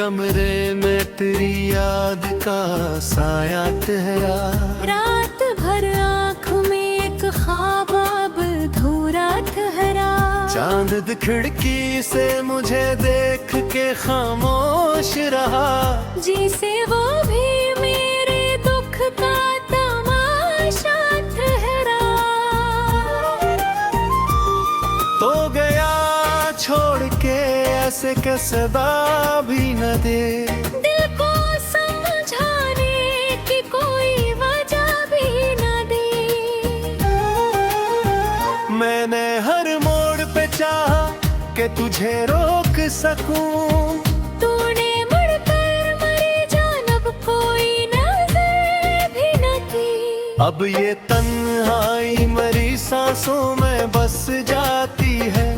कमरे में तेरी याद का साया तेरा। रात भर आँख में एक ख्वाब अब धूरा ठहरा। चांद खिड़की से मुझे देख के खामोश रहा। जिसे वो भी मेरे दुख का तमाशा ठहरा। तो गया छोड़ के ऐसे के सदा भी न दे। दिल को समझाने की कोई वजह भी न दे। मैंने हर मोड़ पे चाहा कि तुझे रोक सकूं। तूने मुड़कर मरी जानब कोई नजर भी न की। अब ये तन्हाई मरी सांसों में बस जाती है।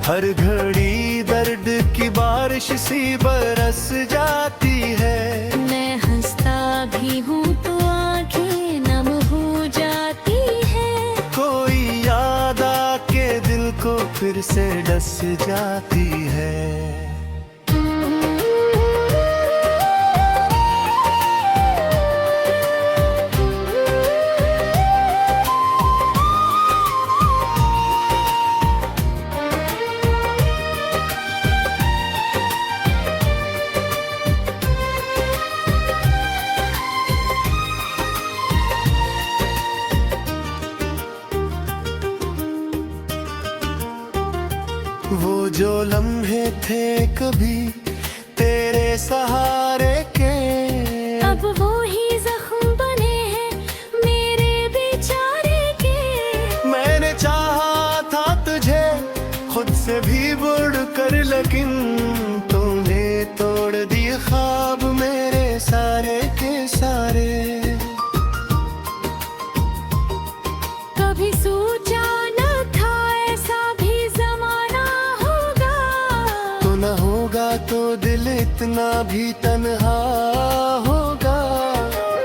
हर घड़ी दर्द की बारिश सी बरस जाती है। मैं हंसता भी हूँ तो आंखें नम हो जाती है। कोई याद आके दिल को फिर से डस जाती है। वो जो लम्हे थे कभी तेरे सहारे के, अब वो ही जख्म बने हैं मेरे बेचारे के। मैंने चाहा था तुझे खुद से भी बढ़ कर, लेकिन तूने तोड़ दिए ख्वाब मेरे सारे के सारे। कभी सोचा न था ऐसा भी जमाना होगा। तो न होगा तो दिल इतना भी तन्हा होगा।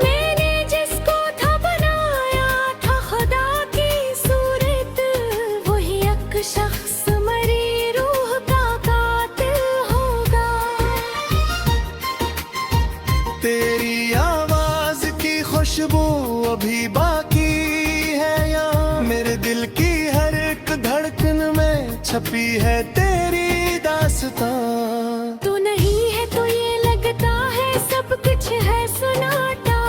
मैंने जिसको था बनाया था खुदा की सूरत, वही एक शख्स मरी रूह का कातिल होगा। तेरी आवाज की खुशबू अभी बाकी है यहाँ। मेरे दिल की हर एक धड़कन में छपी है तेरी दास्तां। तू नहीं है तो ये लगता है सब कुछ है सन्नाटा।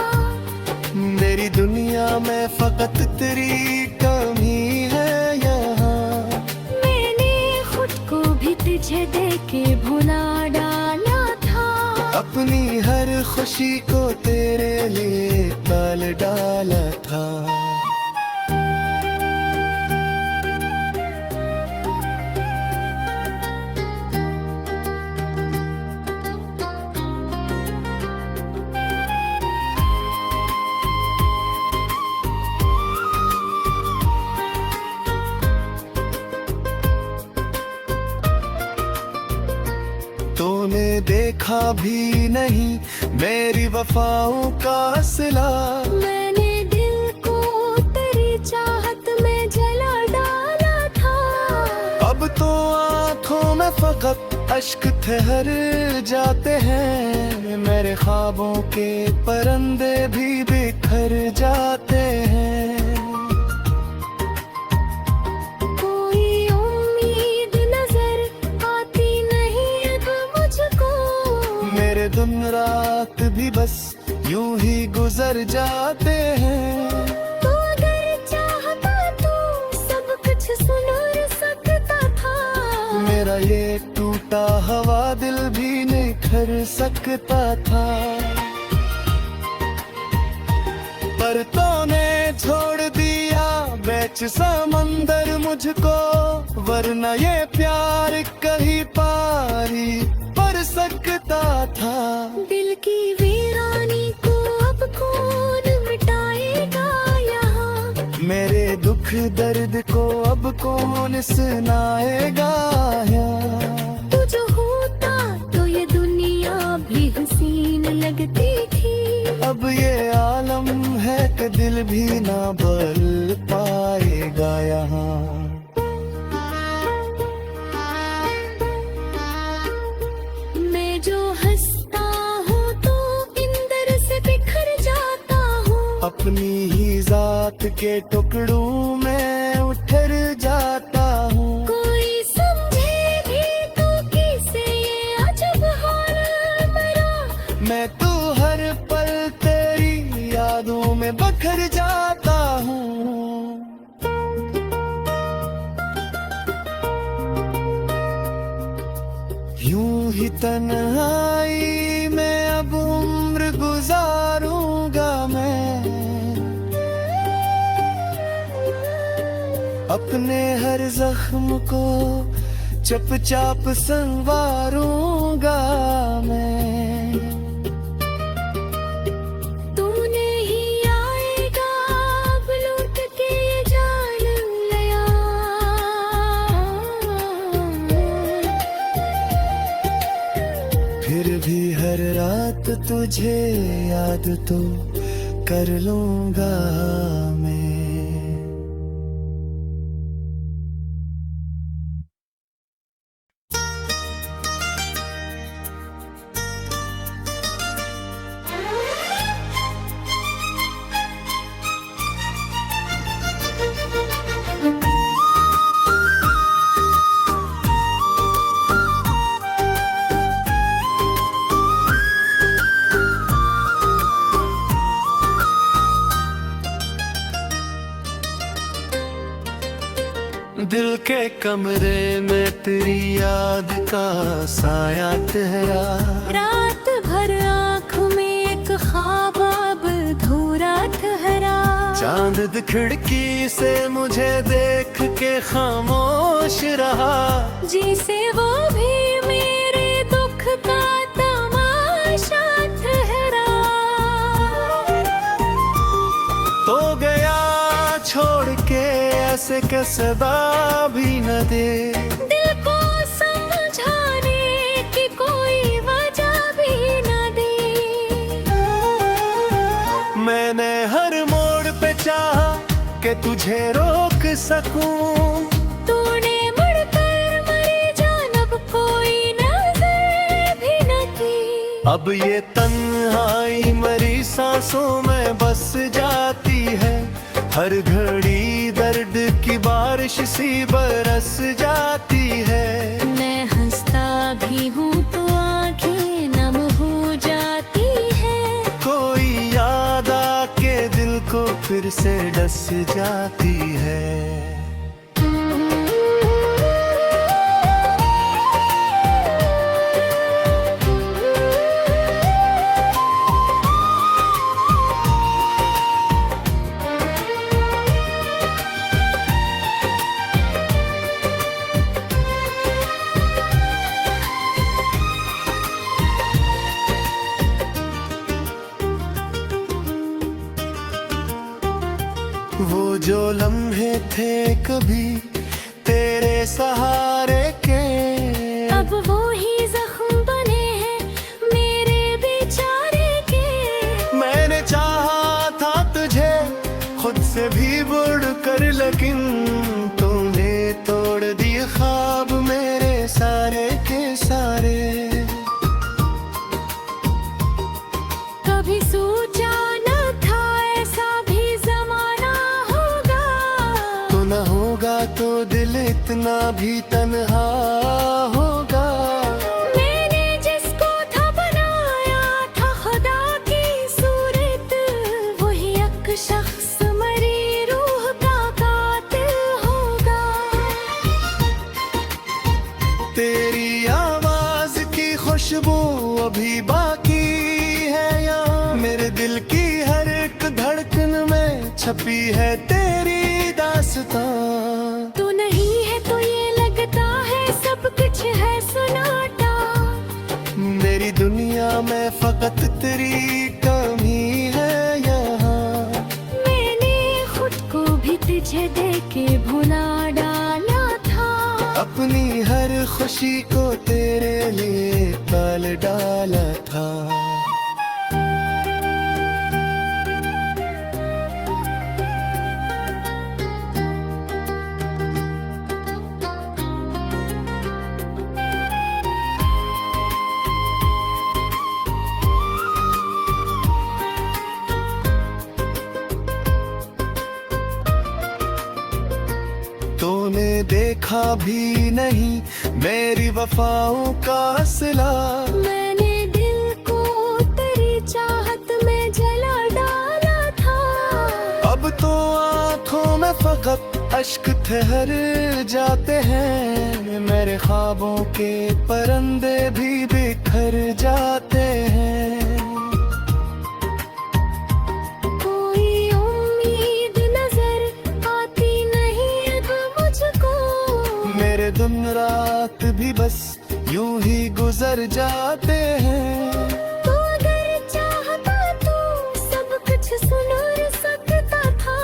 मेरी दुनिया में फकत तेरी कमी है यहाँ। मैंने खुद को भी तुझे देके भुला डाला था। अपनी हर खुशी को तेरे लिए टाल डाला था। तूने देखा भी नहीं मेरी वफाओं का सिला। मैंने दिल को तेरी चाहत में जला डाला था। अब तो आँखों में फकत अश्क ठहर जाते हैं। मेरे ख्वाबों के परिंदे भी बिखर जाते हैं। कोई उम्मीद नजर आती नहीं अब मुझको। मेरे दिन रात भी बस यूं ही गुजर जाते हैं। तो अगर चाहता तो सब कुछ सुन सकता था। मेरा ये टूटा हवा दिल भी निखर सकता था। पर तूने छोड़ दिया बेच समंदर मुझको, वरना ये प्यार कहीं पारी पर सकता था। दिल की वीरानी को अब कौन मिटाएगा यहाँ। मेरे दुख दर्द को अब कौन सुनाएगा यहाँ। तू जो होता तो ये दुनिया भी हसीन लगती थी। अब ये आलम है कि दिल भी ना बल पाएगा यहाँ। मैं जो हंस अपनी ही जात के टुकड़ों में उठर जाता हूँ। कोई समझे भी तो किसे ये अजब हाल मेरा। मैं तो हर पल तेरी यादों में बखर जाता हूँ। यूं ही तन्हाई में अब उम्र गुजारूंगा मैं, अपने हर जख्म को चुपचाप संवारूंगा मैं। तू नहीं आएगा अब लौट के ये जान लिया। फिर भी हर रात तुझे याद तो कर लूंगा मैं। दिल के कमरे में तेरी याद का साया तेरा। रात भर आँख में एक ख्वाब अब अधूरा ठहरा। चांद खिड़की से मुझे देख के खामोश रहा। जिसे वो भी मेरे दुख का तमाशा ठहरा। तो गया छोड़ के ऐसे के सदा भी न दे। दिल को समझाने की कोई वजह भी न दे। मैंने हर मोड़ पे चाहा कि तुझे रोक सकूं। तूने मुड़कर मेरी जानब कोई नजर भी न की। अब ये तन्हाई मेरी सांसों में बस जाती है। हर घड़ी दर्द की बारिश सी बरस जाती है। मैं हंसता भी हूँ तो आंखें नम हो जाती है। कोई याद आके दिल को फिर से डस जाती है। वो जो लम्हे थे कभी तेरे सहारे के, अब वो ही जख्म बने हैं मेरे बेचारे के। मैंने चाहा था तुझे खुद से भी बढ़ कर, लेकिन तूने तोड़ दिए ख्वाब मेरे सारे के सारे। कभी सोचा न था ऐसा भी जमाना होगा। तो न होगा तो दिल इतना भी तन्हा होगा। मैंने जिसको था बनाया था खुदा की सूरत, वही एक शख्स मरी रूह का कातिल होगा। तेरी आवाज की खुशबू अभी बाकी है यहाँ। मेरे दिल की हर एक धड़कन में छपी है तेरी दास्तां। तू नहीं है तो ये लगता है सब कुछ है सन्नाटा। मेरी दुनिया में फकत तेरी कमी है यहाँ। मैंने खुद को भी तुझे देके भुला डाला था। अपनी हर खुशी को तेरे लिए पाल डाला था। देखा भी नहीं मेरी वफाओं का सिला। मैंने दिल को तेरी चाहत में जला डाला था। अब तो आँखों में फकत अश्क ठहर जाते हैं, मेरे ख्वाबों के परिंदे भी बिखर जाते हैं। कोई उम्मीद नजर आती नहीं अब मुझको, मेरे दिन रात भी बस यूं ही गुजर जाते हैं। तो अगर चाहता तो सब कुछ सुन सकता था।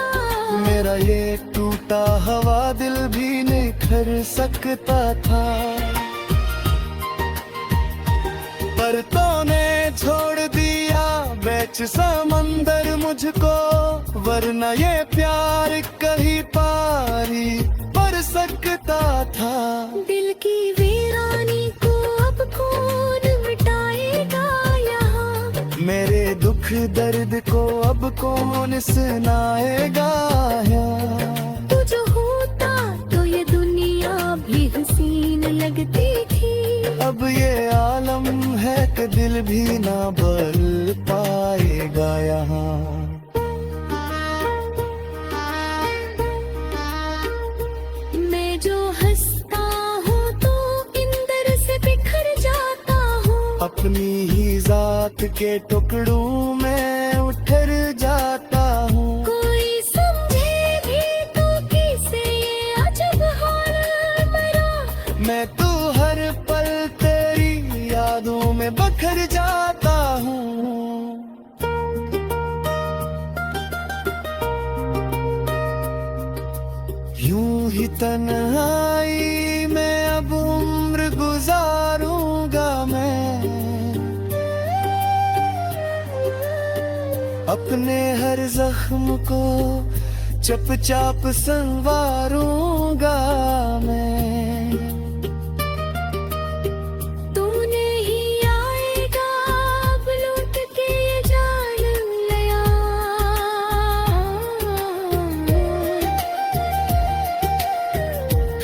मेरा ये टूटा हवा दिल भी निखर सकता था, पर तूने छोड़ दिया बेच समंदर मुझको, वरना ये प्यार कहीं पारी पर सकता था। दिल की वीरानी को अब कौन मिटाएगा यहाँ, मेरे दुख दर्द को अब कौन सुनाएगा यहाँ। तू जो होता तो ये दुनिया भी हसीन लगती थी। अब ये आलम है कि दिल भी ना बल पाएगा यहाँ। मैं जो हंसता हूँ तो इंदर से बिखर जाता हूँ, अपनी ही जात के टुकड़ों में उठर जाता हूँ। कोई समझे भी तो किसे ये अजब हाल मेरा। मैं तो हर पल तेरी यादों में बखर जाता हूँ। यूं ही तन्हाई में अब उम्र गुजारूंगा मैं, अपने हर जख्म को चुपचाप संवारूंगा मैं। तूने ही आएगा अब लौट के ये जान लिया।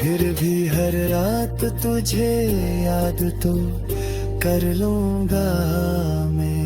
फिर भी हर रात तुझे याद तो कर लूंगा मैं।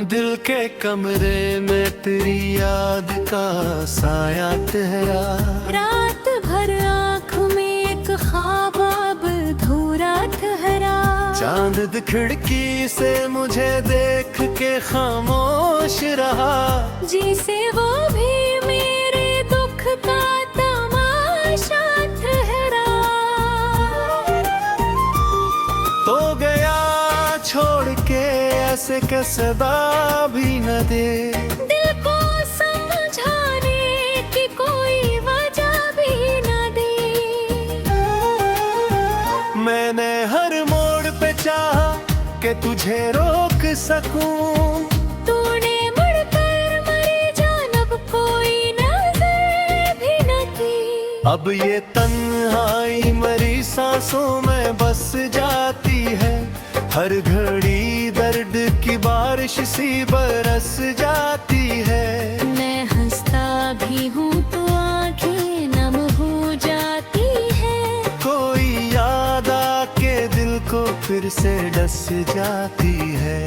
दिल के कमरे में तेरी याद का साया ठहरा। रात भर आँख में एक ख्वाब अब अधूरा ठहरा। चांद खिड़की से मुझे देख के खामोश रहा, जिसे वो भी मेरे दुख का तमाशा ठहरा। तो गया छोड़ के ऐसे के सदा भी न दे, दिल को समझाने की कोई वजह भी न दे। मैंने हर मोड़ पे चाहा कि तुझे रोक सकूं, तूने मुड़कर मेरी जानब कोई नजर भी न की। अब ये तन्हाई मरी सांसों में बस जाती है, हर घड़ी दर्द की बारिश सी बरस जाती है। मैं हंसता भी हूँ तो आंखें नम हो जाती है, कोई याद आके दिल को फिर से डस जाती है।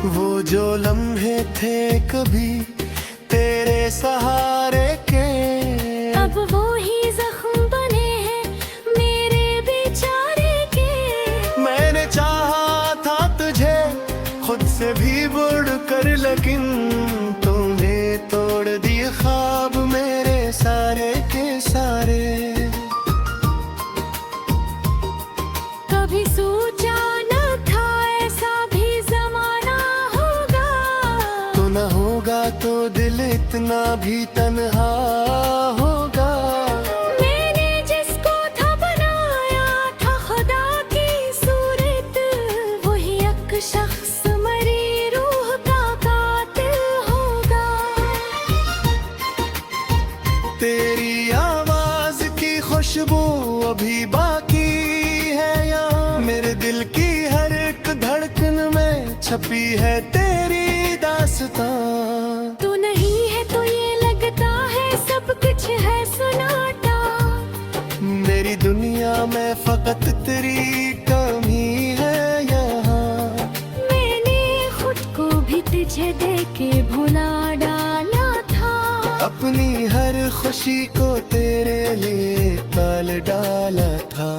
वो जो लम्हे थे कभी तेरे सहारे के, अब वो ही जख्म बने हैं लेकिन तूने तोड़ दिए ख्वाब मेरे सारे के सारे। कभी सोचा न था ऐसा भी जमाना होगा, तो न होगा तो दिल इतना भी तन्हा होगा। मैंने जिसको था बनाया था खुदा की सूरत, वही एक शख्स मरी रूह का कातिल होगा। तेरी आवाज की खुशबू अभी बाकी है यहाँ, मेरे दिल की हर एक धड़कन में छपी है तेरी दास्तां। तू नहीं है तो ये लगता है सब कुछ है सुनाटा, मेरी दुनिया में फकत तेरी कमी है यहाँ। मैंने खुद को भी तुझे देके भुला डाला था, अपनी हर खुशी को तेरे लिए टाल डाला था।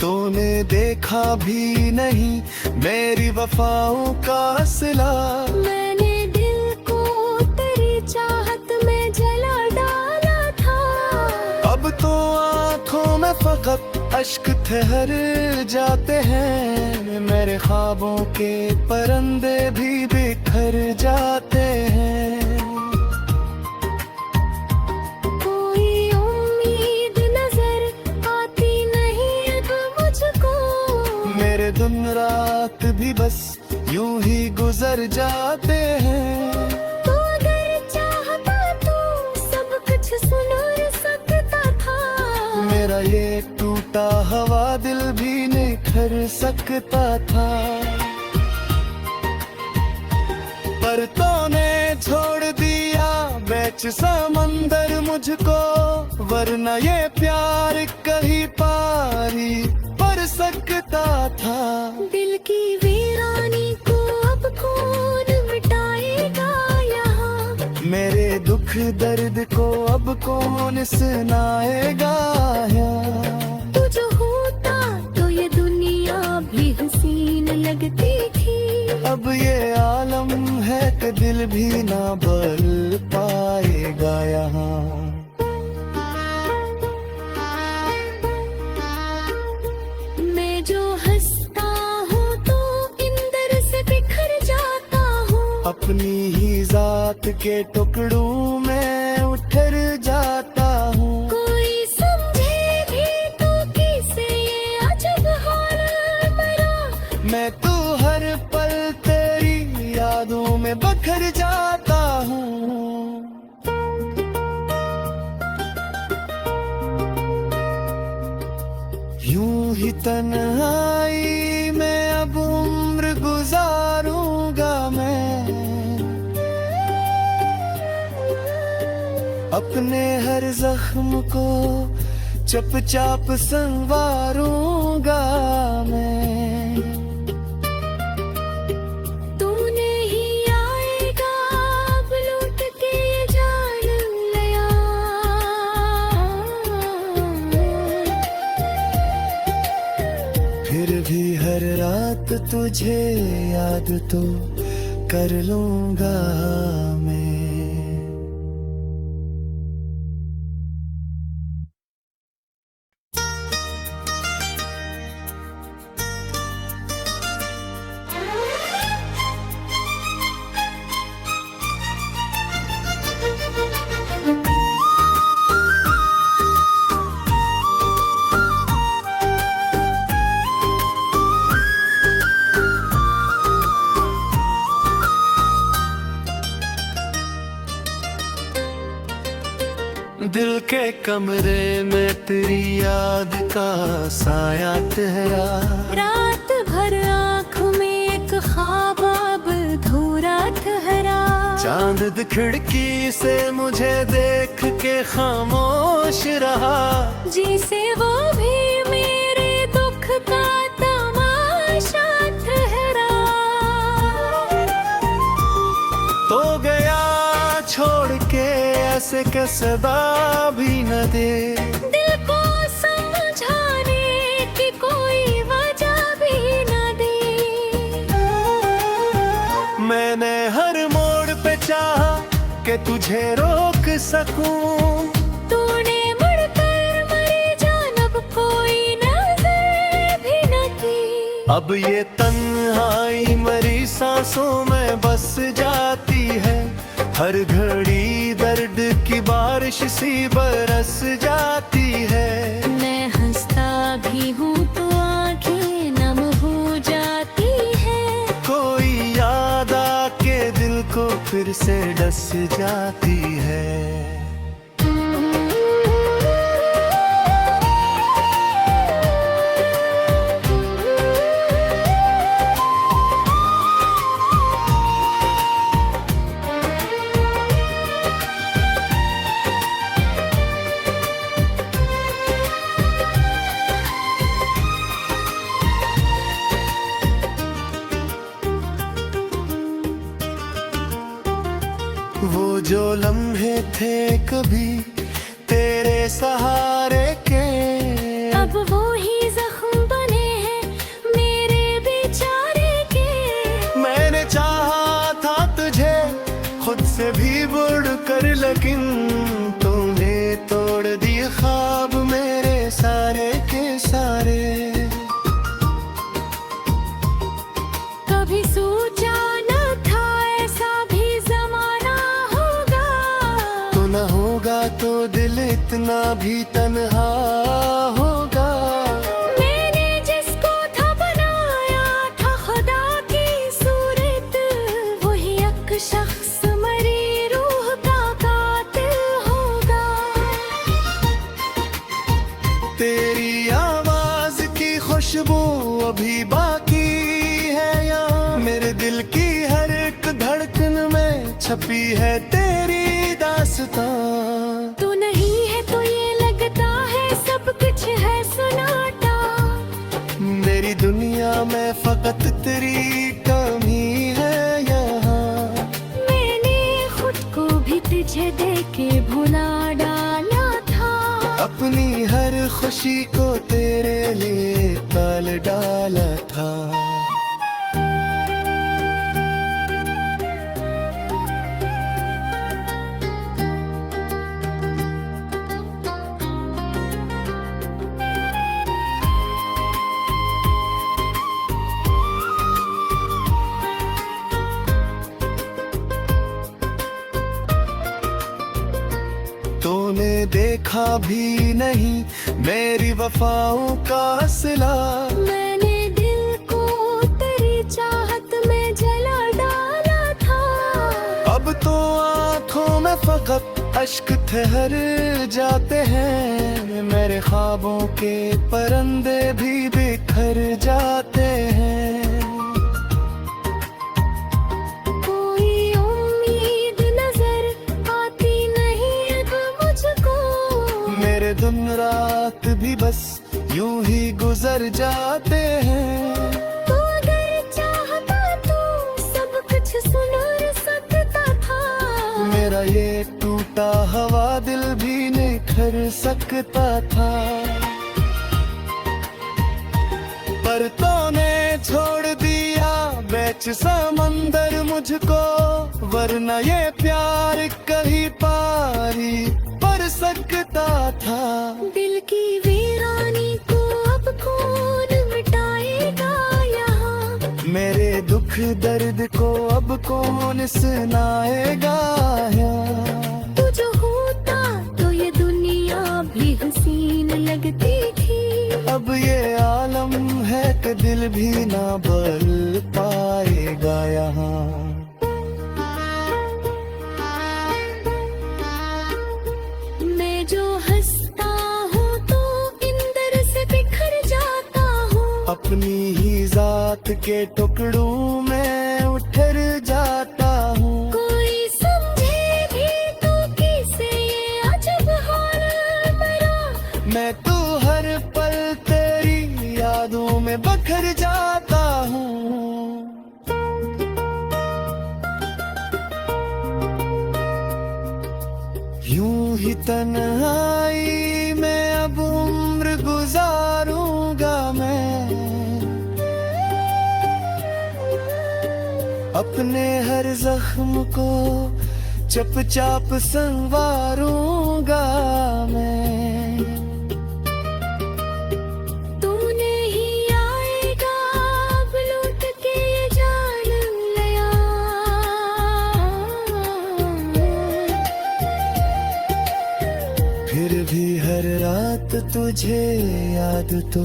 तूने देखा भी नहीं मेरी वफाओं का सिला, मैंने दिल को तेरी चाहत में जला डाला था। अब तो आंखों में फकत अश्क ठहर जाते हैं, मेरे ख्वाबों के परिंदे भी बिखर जाते हैं। कोई उम्मीद नजर आती नहीं अब मुझको, मेरे दिन रात भी बस यूं ही गुजर जाते हैं। तो अगर चाहता तो सब कुछ सुन सकता था, मेरा ये टूटा हवा दिल भी निखर सकता था। पर तूने छोड़ दिया बेच समंदर मुझको, वरना ये प्यार कहीं पारी पर सकता था। दिल की वीरानी को अब कौन मिटाएगा यहाँ, मेरे दुख दर्द को अब कौन सुनाएगा यहाँ। तू जो होता तो ये दुनिया भी हसीन लगती थी, अब ये आलम है कि दिल भी ना बल पाएगा यहाँ। मैं जो हंसता हूँ तो इंदर से बिखर जाता हूँ, अपनी ही जात के टुकड़ों में उठर जाता हूँ। कोई समझे भी तो किसे ये अजब हाल मेरा, मैं तो हर पल तेरी यादों में बखर जाता हूँ। यूं ही तन्हाई में अब उम्र गुजारूंगा मैं, अपने हर जख्म को चुपचाप संवारूंगा मैं। तूने ही आएगा अब लौट के ये जान लिया, फिर भी हर रात तुझे याद तो कर लूंगा मैं। दिल के कमरे में तेरी याद का साया ठहरा, रात भर आँख में एक ख्वाब अब अधूरा ठहरा। चांद खिड़की से मुझे देख के खामोश रहा, जिसे वो भी से के सदा भी न दे। दिल को समझाने की कोई वजह भी न दे। मैंने हर मोड़ पे चाहा कि तुझे रोक सकूं, तूने मुड़कर मरी जानब कोई नजर भी न की। अब ये तन्हाई मरी सांसों में बस जाती है, हर घड़ी दर्द की बारिश सी बरस जाती है। मैं हंसता भी हूँ तो आंखें नम हो जाती है, कोई याद आके दिल को फिर से डस जाती है। वो जो लम्हे थे कभी तेरे सहारे के, अब वो ही जख्म बने हैं मेरे बेचारे के। मैंने चाहा था तुझे खुद से भी बढ़ कर, लेकिन तूने तोड़ दिए ख्वाब मेरे सारे के सारे। कभी सोचा न था ऐसा भी जमाना होगा, तो न होगा तो दिल इतना भी तन्हा होगा। मैंने जिसको था बनाया था खुदा की सूरत, वही एक शख्स मरी रूह का कातिल होगा। तेरी आवाज की खुशबू अभी बाकी है यहाँ, मेरे दिल की हर एक धड़कन में छपी है तेरी दास्तां। तू नहीं है तो ये लगता है सब कुछ है सन्नाटा, मेरी दुनिया में फकत तेरी कमी है यहाँ। मैंने खुद को भी तुझे देके भुला डाला था, अपनी हर खुशी को तेरे लिए टाल डाला था। तूने देखा भी नहीं मेरी वफाओं का सिला, मैंने दिल को तेरी चाहत में जला डाला था। अब तो आंखों में फकत अश्क ठहर जाते हैं, मेरे ख्वाबों के परिंदे भी बिखर जाते हैं। कोई उम्मीद नजर आती नहीं अब मुझको, मेरे दिन रात भी बस यूं ही गुजर जाते हैं। तू अगर चाहता तो सब कुछ सुन सकता था, मेरा ये टूटा हवा दिल भी निखर सकता था। पर तूने छोड़ दिया बेच समंदर मुझको, वरना ये प्यार कहीं पारी पर सकता था। दिल की वीरानी को अब कौन मिटाएगा यहाँ, मेरे दुख दर्द को अब कौन सुनाएगा यहाँ। तू जो होता तो ये दुनिया भी हसीन लगती थी, अब ये आलम है कि दिल भी ना बल पाएगा यहाँ। मैं जो हंसता हूँ तो इंदर से बिखर जाता हूँ, अपनी ही जात के टुकड़ों में उठर जाता हूँ। कोई समझे भी तो किसे ये अजब हाल मेरा, मैं तो हर पल तेरी यादों में बखर जाता हूँ। यूं तन्हाई में अब उम्र गुजारूंगा मैं, अपने हर जख्म को चुपचाप संवारूंगा मैं। तू नहीं आएगा अब लौट के ये जान लिया, फिर भी हर रात तुझे याद तो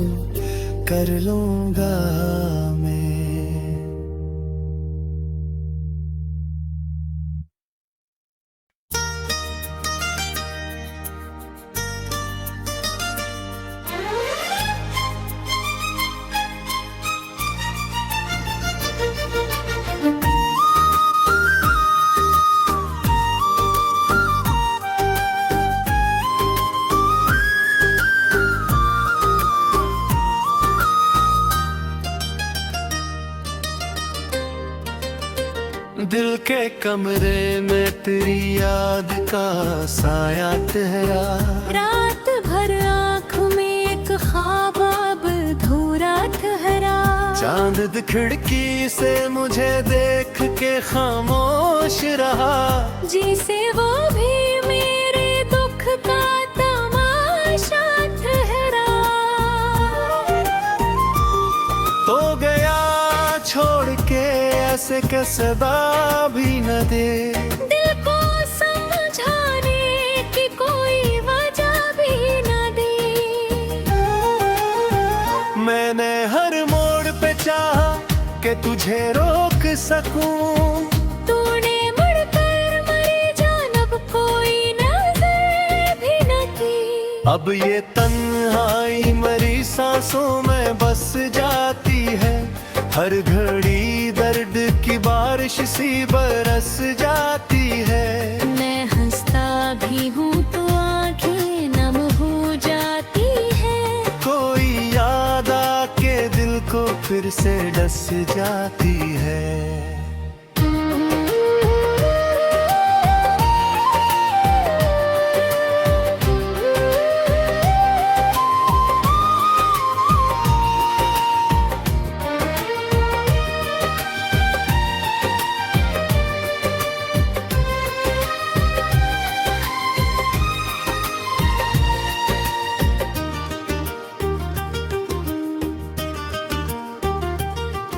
कर लूंगा मैं। दिल के कमरे में तेरी याद का साया तेरा, रात भर आँख में एक ख्वाब अब अधूरा ठहरा। चांद खिड़की से मुझे देख के खामोश रहा, जिसे वो भी मेरे दुख का तमाशा ठहरा। तो गया छोड़ के ऐसे के सदा भी न दे, दिल को समझाने की कोई वजह भी न दे। मैंने हर मोड़ पे चाहा कि तुझे रोक सकूं, तूने मुड़कर मरी जान अब कोई नजर भी न की। अब ये तन्हाई मरी सांसों में बस जाती है, हर घड़ी दर्द की बारिश सी बरस जाती है। मैं हंसता भी हूँ तो आंखें नम हो जाती है, कोई याद आके दिल को फिर से डस जाती है।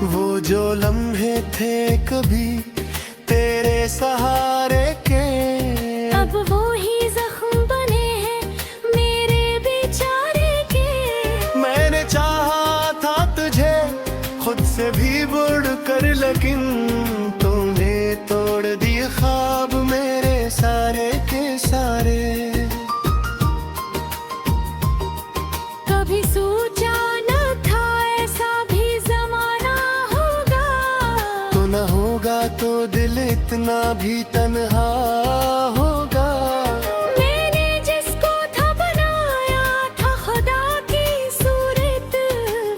वो जो लम्हे थे कभी तेरे सहारे के, अब वो ही जख्म बने हैं मेरे बेचारे के। मैंने चाहा था तुझे खुद से भी बढ़ कर, लेकिन तूने तोड़ दिए ख्वाब मेरे सारे के सारे। कभी सोचा न था ऐसा भी जमाना होगा, तो न होगा तो दिल इतना भी तन्हा होगा। मैंने जिसको था बनाया था खुदा की सूरत,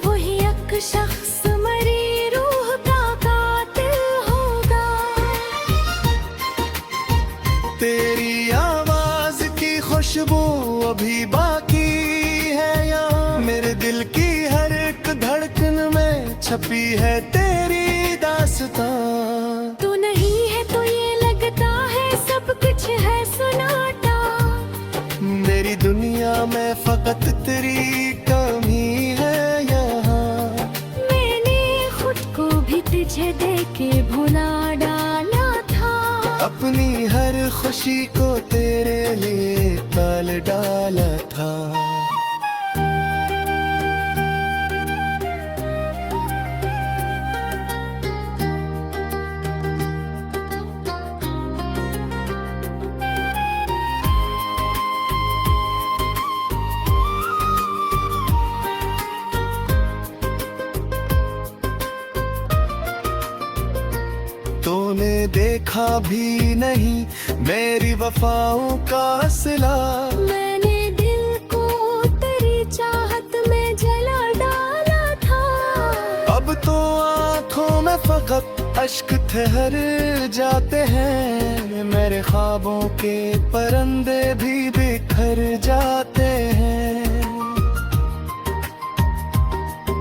वही एक शख्स मरी रूह का कातिल होगा। तेरी आवाज की खुशबू अभी बाकी है यहाँ, मेरे दिल की हर एक धड़कन में छपी है तेरी दास्तां। तू नहीं है तो ये लगता है सब कुछ है सन्नाटा, मेरी दुनिया में फकत तेरी कमी है यहाँ। मैंने खुद को भी तुझे देके भुला डाला था, अपनी हर खुशी को तेरे लिए टाल डाला था। तूने देखा भी नहीं मेरी वफाओं का सिला, मैंने दिल को तेरी चाहत में जला डाला था। अब तो आंखों में फकत अश्क ठहर जाते हैं, मेरे ख्वाबों के परिंदे भी बिखर जाते हैं।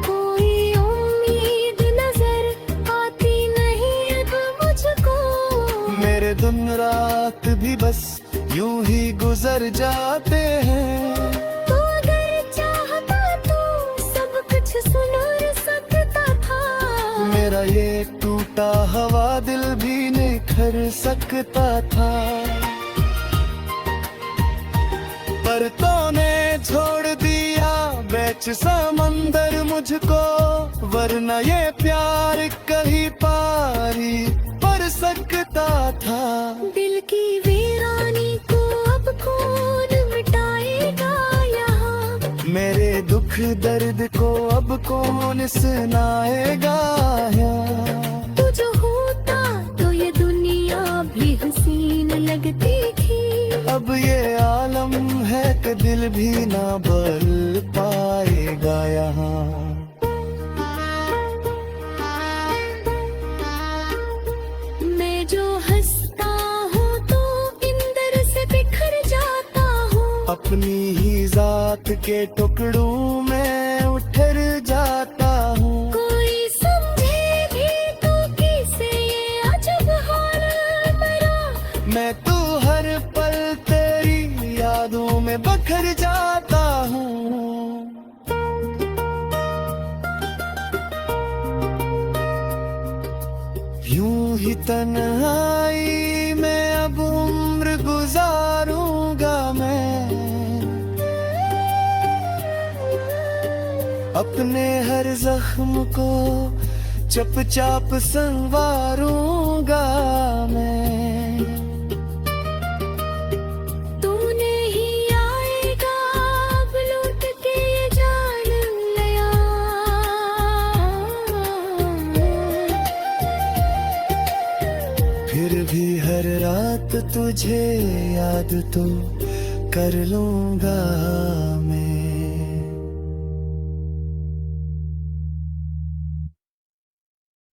कोई उम्मीद नजर आती नहीं अब मुझको, मेरे दिन रात भी बस यूं ही गुजर जाते हैं। तो अगर चाहता तो सब कुछ सुन सकता था, मेरा ये टूटा हवा दिल भी निखर सकता था। पर तूने छोड़ दिया बेच समंदर मुझको, वरना ये प्यार कहीं पारी पर सकता था। दिल की वीरानी को अब कौन मिटाएगा यहाँ, मेरे दुख दर्द को अब कौन सुनाएगा यहाँ। तू जो होता तो ये दुनिया भी हसीन लगती थी। अब ये आलम है कि दिल भी ना बल पाएगा यहाँ। मैं जो हंसता हूँ तो इंदर से बिखर जाता हूँ, अपनी ही जात के टुकड़ों में उठर जाता हूँ। कोई समझे भी तो किसे ये अजब हाल मेरा, मैं तो हर पल तेरी यादों में बखर जाता हूँ। यूं ही तन्हाई में अब उम्र गुजारूंगा मैं, अपने हर जख्म को चुपचाप संवारूंगा मैं। तू नहीं आएगा अब लौट के ये जान लिया, फिर भी हर रात तुझे याद तो कर लूंगा मैं।